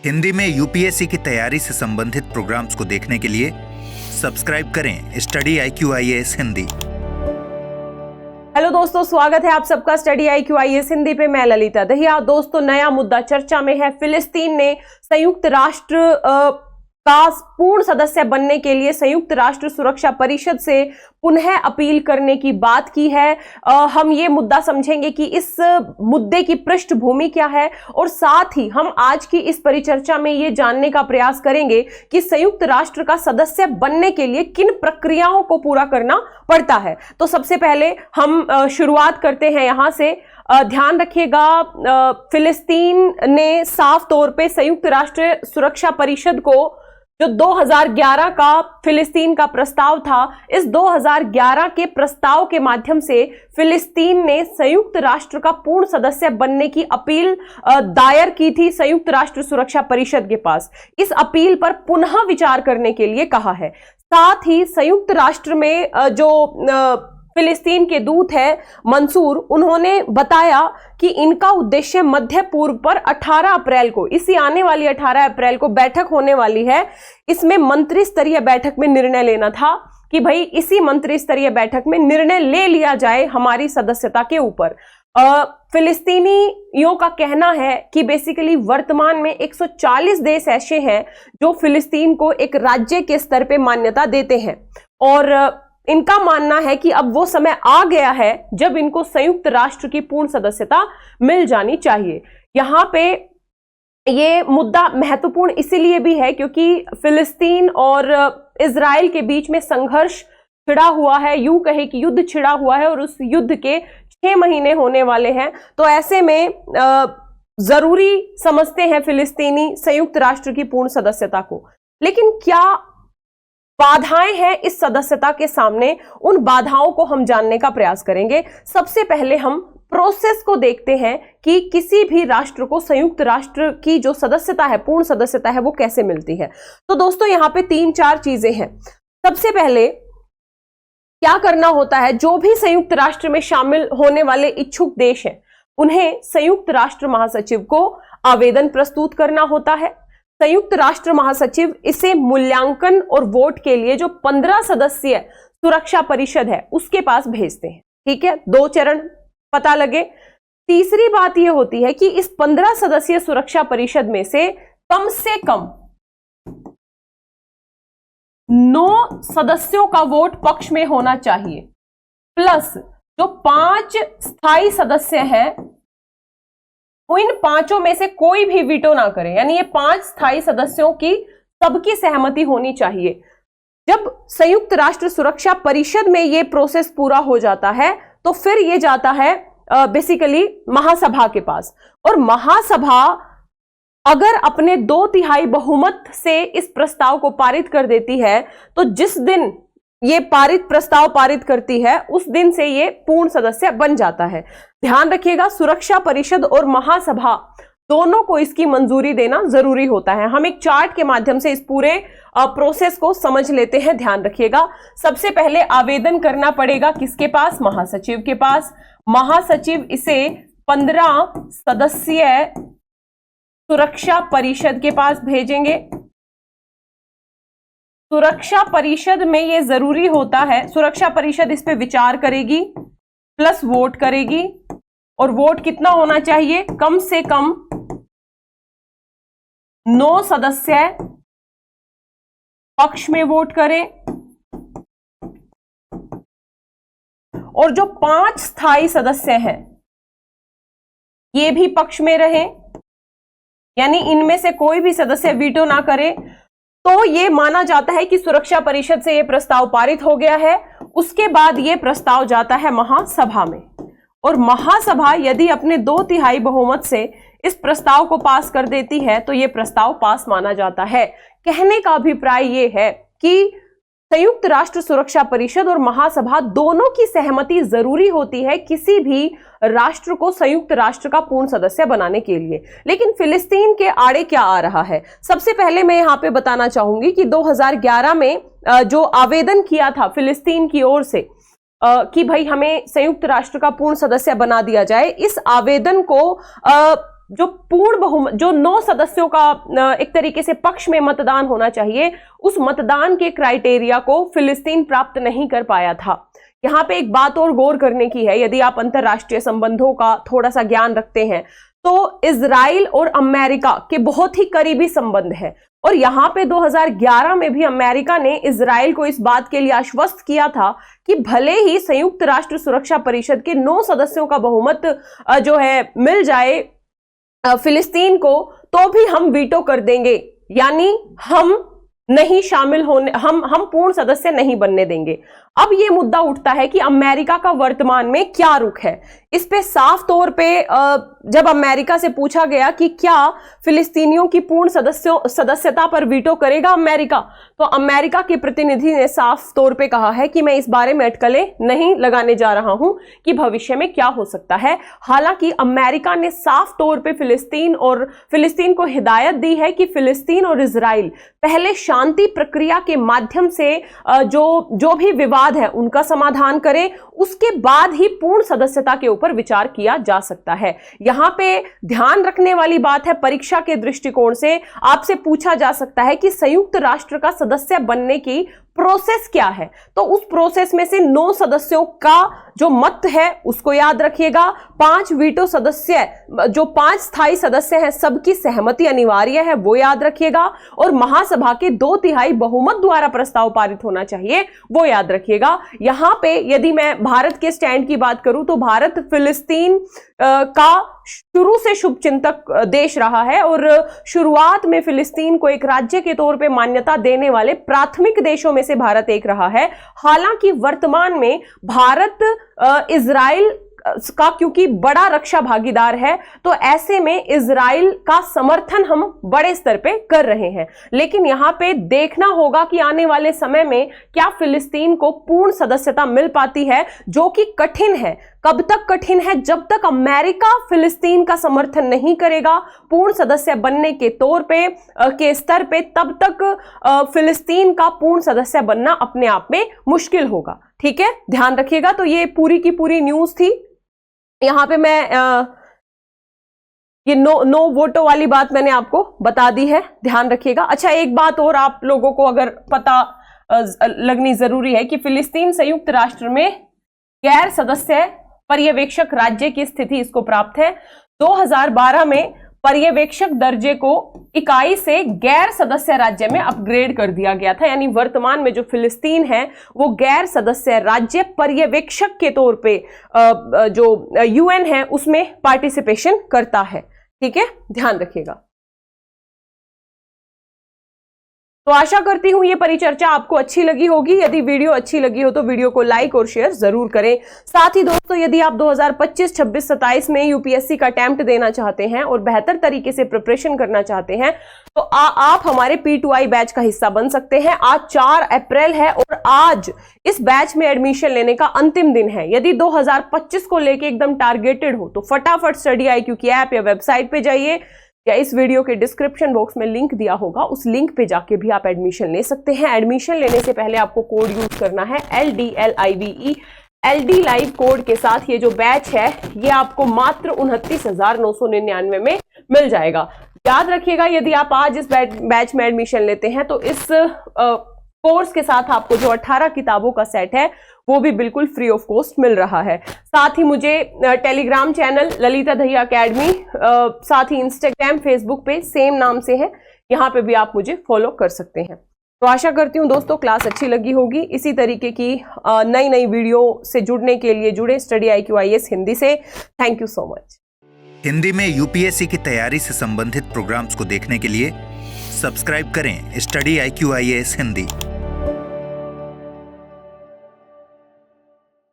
हिंदी में यूपीएससी की तैयारी से संबंधित प्रोग्राम्स को देखने के लिए सब्सक्राइब करें स्टडी IQ-IAS हिंदी। हेलो दोस्तों, स्वागत है आप सबका स्टडी IQ-IAS हिंदी पे। मैं ललिता दहिया। दोस्तों, नया मुद्दा चर्चा में है। फिलिस्तीन ने संयुक्त राष्ट्र का पूर्ण सदस्य बनने के लिए संयुक्त राष्ट्र सुरक्षा परिषद से पुनः अपील करने की बात की है। हम ये मुद्दा समझेंगे कि इस मुद्दे की पृष्ठभूमि क्या है, और साथ ही हम आज की इस परिचर्चा में ये जानने का प्रयास करेंगे कि संयुक्त राष्ट्र का सदस्य बनने के लिए किन प्रक्रियाओं को पूरा करना पड़ता है। तो सबसे पहले हम शुरुआत करते हैं यहां से। ध्यान रखिएगा, फिलिस्तीन ने साफ तौर पे संयुक्त राष्ट्र सुरक्षा परिषद को, जो 2011 का फिलिस्तीन का प्रस्ताव था, इस 2011 के प्रस्ताव के माध्यम से फिलिस्तीन ने संयुक्त राष्ट्र का पूर्ण सदस्य बनने की अपील दायर की थी संयुक्त राष्ट्र सुरक्षा परिषद के पास। इस अपील पर पुनः विचार करने के लिए कहा है। साथ ही संयुक्त राष्ट्र में जो फिलिस्तीन के दूत है मंसूर, उन्होंने बताया कि इनका उद्देश्य मध्य पूर्व पर 18 अप्रैल को, इसी आने वाली 18 अप्रैल को बैठक होने वाली है। इसमें मंत्री स्तरीय बैठक में निर्णय लेना था कि भाई इसी मंत्री स्तरीय बैठक में निर्णय ले लिया जाए हमारी सदस्यता के ऊपर। फिलिस्तीनियों का कहना है कि बेसिकली वर्तमान में 140 देश ऐसे हैं जो फिलिस्तीन को एक राज्य के स्तर पे मान्यता देते हैं, और इनका मानना है कि अब वो समय आ गया है जब इनको संयुक्त राष्ट्र की पूर्ण सदस्यता मिल जानी चाहिए। यहाँ पे ये मुद्दा महत्वपूर्ण इसीलिए भी है क्योंकि फिलिस्तीन और इजराइल के बीच में संघर्ष छिड़ा हुआ है, यूं कहे कि युद्ध छिड़ा हुआ है, और उस युद्ध के 6 महीने होने वाले हैं। तो ऐसे में जरूरी समझते हैं फिलिस्तीनी संयुक्त राष्ट्र की पूर्ण सदस्यता को। लेकिन क्या बाधाएं हैं इस सदस्यता के सामने, उन बाधाओं को हम जानने का प्रयास करेंगे। सबसे पहले हम प्रोसेस को देखते हैं कि किसी भी राष्ट्र को संयुक्त राष्ट्र की जो सदस्यता है, पूर्ण सदस्यता है, वो कैसे मिलती है। तो दोस्तों, यहां पे 3-4 चीजें हैं। सबसे पहले क्या करना होता है, जो भी संयुक्त राष्ट्र में शामिल होने वाले इच्छुक देश हैं, उन्हें संयुक्त राष्ट्र महासचिव को आवेदन प्रस्तुत करना होता है। संयुक्त राष्ट्र महासचिव इसे मूल्यांकन और वोट के लिए जो 15 सदस्यीय सुरक्षा परिषद है उसके पास भेजते हैं। ठीक है, 2 चरण पता लगे। तीसरी बात यह होती है कि इस 15 सदस्यीय सुरक्षा परिषद में से कम 9 सदस्यों का वोट पक्ष में होना चाहिए, प्लस जो 5 स्थायी सदस्य हैं, इन 5 में से कोई भी वीटो ना करे, यानी ये 5 स्थायी सदस्यों की सबकी सहमति होनी चाहिए। जब संयुक्त राष्ट्र सुरक्षा परिषद में ये प्रोसेस पूरा हो जाता है तो फिर ये जाता है बेसिकली महासभा के पास, और महासभा अगर अपने 2/3 बहुमत से इस प्रस्ताव को पारित कर देती है, तो जिस दिन ये प्रस्ताव पारित करती है उस दिन से ये पूर्ण सदस्य बन जाता है। ध्यान रखिएगा, सुरक्षा परिषद और महासभा दोनों को इसकी मंजूरी देना जरूरी होता है। हम एक चार्ट के माध्यम से इस पूरे प्रोसेस को समझ लेते हैं। ध्यान रखिएगा, सबसे पहले आवेदन करना पड़ेगा किसके पास? महासचिव के पास। महासचिव इसे 15 सदस्यीय सुरक्षा परिषद के पास भेजेंगे। सुरक्षा परिषद में यह जरूरी होता है, सुरक्षा परिषद इस पे विचार करेगी, प्लस वोट करेगी, और वोट कितना होना चाहिए? कम से कम 9 सदस्य पक्ष में वोट करें, और जो 5 स्थायी सदस्य हैं ये भी पक्ष में रहें, यानी इनमें से कोई भी सदस्य वीटो ना करे। तो ये माना जाता है कि सुरक्षा परिषद से यह प्रस्ताव पारित हो गया है। उसके बाद यह प्रस्ताव जाता है महासभा में, और महासभा यदि अपने 2/3 बहुमत से इस प्रस्ताव को पास कर देती है तो यह प्रस्ताव पास माना जाता है। कहने का अभिप्राय यह है कि संयुक्त राष्ट्र सुरक्षा परिषद और महासभा दोनों की सहमति जरूरी होती है किसी भी राष्ट्र को संयुक्त राष्ट्र का पूर्ण सदस्य बनाने के लिए। लेकिन फिलिस्तीन के आड़े क्या आ रहा है? सबसे पहले मैं यहां पे बताना चाहूंगी कि 2011 में जो आवेदन किया था फिलिस्तीन की ओर से कि भाई हमें संयुक्त राष्ट्र का पूर्ण सदस्य बना दिया जाए, इस आवेदन को जो पूर्ण बहुमत, जो 9 सदस्यों का एक तरीके से पक्ष में मतदान होना चाहिए, उस मतदान के क्राइटेरिया को फिलिस्तीन प्राप्त नहीं कर पाया था। यहाँ पे एक बात और गौर करने की है, यदि आप अंतरराष्ट्रीय संबंधों का थोड़ा सा ज्ञान रखते हैं तो इजराइल और अमेरिका के बहुत ही करीबी संबंध है, और यहाँ पे 2011 में भी अमेरिका ने इजराइल को इस बात के लिए आश्वस्त किया था कि भले ही संयुक्त राष्ट्र सुरक्षा परिषद के 9 सदस्यों का बहुमत जो है मिल जाए फिलिस्तीन को, तो भी हम वीटो कर देंगे, यानी हम नहीं शामिल होने, हम पूर्ण सदस्य नहीं बनने देंगे। अब ये मुद्दा उठता है कि अमेरिका का वर्तमान में क्या रुख है। इस पे साफ तौर पे जब अमेरिका से पूछा गया कि क्या फिलिस्तीनियों की पूर्ण सदस्यता पर वीटो करेगा अमेरिका, तो अमेरिका के प्रतिनिधि ने साफ तौर पे कहा है कि मैं इस बारे में अटकलें नहीं लगाने जा रहा हूं कि भविष्य में क्या हो सकता है। हालांकि अमेरिका ने साफ तौर पे फिलिस्तीन को हिदायत दी है कि फिलिस्तीन और इजराइल पहले शांति प्रक्रिया के माध्यम से जो भी विवाद है उनका समाधान करें, उसके बाद ही पूर्ण सदस्यता के ऊपर विचार किया जा सकता है। यहां पे ध्यान रखने वाली बात है, परीक्षा के दृष्टिकोण से आपसे पूछा जा सकता है कि संयुक्त राष्ट्र का सदस्य बनने की प्रोसेस क्या है, तो उस प्रोसेस में से 9 सदस्यों का जो मत है उसको याद रखिएगा। 5 वीटो सदस्य, जो 5 स्थायी सदस्य हैं, सबकी सहमति अनिवार्य है, वो याद रखिएगा, और महासभा के 2/3 बहुमत द्वारा प्रस्ताव पारित होना चाहिए, वो याद रखिएगा। यहां पे यदि मैं भारत के स्टैंड की बात करूं तो भारत फिलिस्तीन का शुरू से शुभचिंतक देश रहा है, और शुरुआत में फिलिस्तीन को एक राज्य के तौर पे मान्यता देने वाले प्राथमिक देशों में से भारत एक रहा है। हालांकि वर्तमान में भारत इजराइल का क्योंकि बड़ा रक्षा भागीदार है, तो ऐसे में इजराइल का समर्थन हम बड़े स्तर पे कर रहे हैं। लेकिन यहां पे देखना होगा कि आने वाले समय में क्या फिलिस्तीन को पूर्ण सदस्यता मिल पाती है, जो कि कठिन है। कब तक कठिन है? जब तक अमेरिका फिलिस्तीन का समर्थन नहीं करेगा पूर्ण सदस्य बनने के तौर पे के स्तर पे, तब तक फिलिस्तीन का पूर्ण सदस्य बनना अपने आप में मुश्किल होगा। ठीक है, ध्यान रखिएगा। तो ये पूरी की पूरी न्यूज थी। यहां पे मैं ये नो वोटो वाली बात मैंने आपको बता दी है, ध्यान रखिएगा। अच्छा, एक बात और आप लोगों को अगर पता लगनी जरूरी है कि फिलिस्तीन संयुक्त राष्ट्र में गैर सदस्य पर्यवेक्षक राज्य की स्थिति इसको प्राप्त है। 2012 में पर्यवेक्षक दर्जे को इकाई से गैर सदस्य राज्य में अपग्रेड कर दिया गया था, यानी वर्तमान में जो फिलिस्तीन है वो गैर सदस्य राज्य पर्यवेक्षक के तौर पे जो यूएन है उसमें पार्टिसिपेशन करता है। ठीक है, ध्यान रखिएगा। तो आशा करती हूं ये परिचर्चा आपको अच्छी लगी होगी। यदि वीडियो अच्छी लगी हो तो वीडियो को लाइक और शेयर जरूर करें। साथ ही दोस्तों, यदि आप 2025, 26, 27 में यूपीएससी का अटेम्प्ट देना चाहते हैं और बेहतर तरीके से प्रिपरेशन करना चाहते हैं तो आप हमारे P2I बैच का हिस्सा बन सकते हैं। आज 4 अप्रैल है और आज इस बैच में एडमिशन लेने का अंतिम दिन है। यदि 2025 को लेके एकदम टारगेटेड हो तो फटाफट स्टडी IQ की ऐप या वेबसाइट पे जाइए, या इस वीडियो के डिस्क्रिप्शन बॉक्स में लिंक दिया होगा, उस लिंक पे जाके भी आप एडमिशन ले सकते हैं। एडमिशन लेने से पहले आपको कोड यूज करना है LDLIVE। LD लाइव कोड के साथ ये जो बैच है ये आपको मात्र 29,999 में मिल जाएगा। याद रखिएगा, यदि आप आज इस बैच में एडमिशन लेते हैं तो इस कोर्स के साथ आपको जो 18 किताबों का सेट है वो भी बिल्कुल फ्री ऑफ कॉस्ट मिल रहा है। साथ ही मुझे Telegram channel Lalita Dahiya academy, साथ ही इंस्टाग्राम, फेसबुक पे सेम नाम से है, यहाँ पे भी आप मुझे फॉलो कर सकते हैं। तो आशा करती हूँ दोस्तों क्लास अच्छी लगी होगी। इसी तरीके की नई नई वीडियो से जुड़ने के लिए जुड़े स्टडी IQ IAS हिंदी से। Thank you so much. Hindi में यूपीएससी की तैयारी से संबंधित प्रोग्राम्स को देखने के लिए सब्सक्राइब करें स्टडी IQ IAS हिंदी।